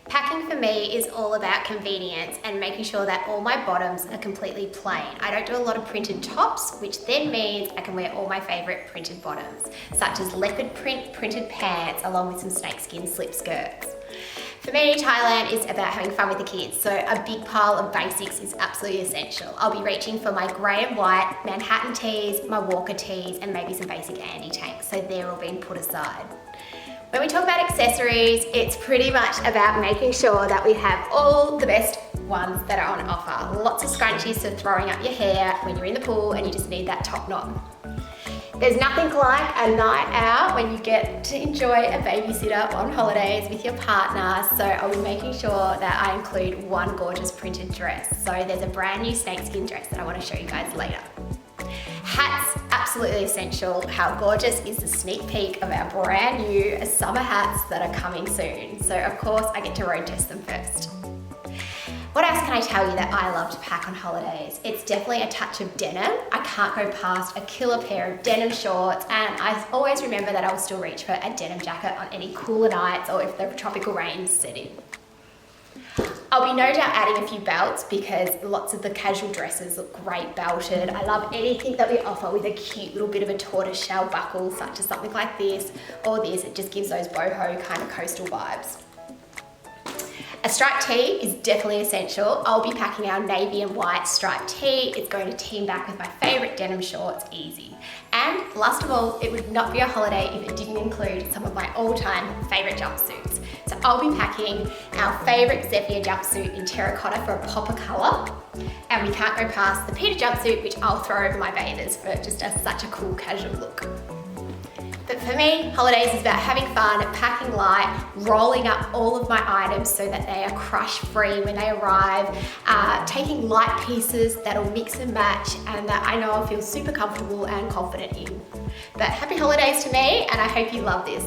Packing for me is all about convenience and making sure that all my bottoms are completely plain. I don't do a lot of printed tops, which then means I can wear all my favorite printed bottoms, such as leopard print printed pants along with some snakeskin slip skirts. For me, Thailand is about having fun with the kids, so a big pile of basics is absolutely essential. I'll be reaching for my grey and white Manhattan tees, my Walker tees, and maybe some basic Andy tanks, so they're all being put aside. When we talk about accessories, it's pretty much about making sure that we have all the best ones that are on offer. Lots of scrunchies for throwing up your hair when you're in the pool and you just need that top knot. There's nothing like a night out when you get to enjoy a babysitter on holidays with your partner, so I'll be making sure that I include one gorgeous printed dress. So there's a brand new snakeskin dress that I want to show you guys later. Hats, absolutely essential. How gorgeous is the sneak peek of our brand new summer hats that are coming soon. So of course I get to road test them first. What else can I tell you that I love to pack on holidays? It's definitely a touch of denim. I can't go past a killer pair of denim shorts, and I always remember that I'll still reach for a denim jacket on any cooler nights or if the tropical rain's set in. I'll be no doubt adding a few belts because lots of the casual dresses look great belted. I love anything that we offer with a cute little bit of a tortoiseshell buckle, such as something like this or this. It just gives those boho kind of coastal vibes. A striped tee is definitely essential. I'll be packing our navy and white striped tee. It's going to team back with my favorite denim shorts, easy. And last of all, it would not be a holiday if it didn't include some of my all-time favorite jumpsuits. So I'll be packing our favorite Zephyr jumpsuit in terracotta for a pop of color. And we can't go past the Peter jumpsuit, which I'll throw over my bathers for just such a cool casual look. But for me, holidays is about having fun, packing light, rolling up all of my items so that they are crush free when they arrive, taking light pieces that'll mix and match and that I know I'll feel super comfortable and confident in. But happy holidays to me, and I hope you love this.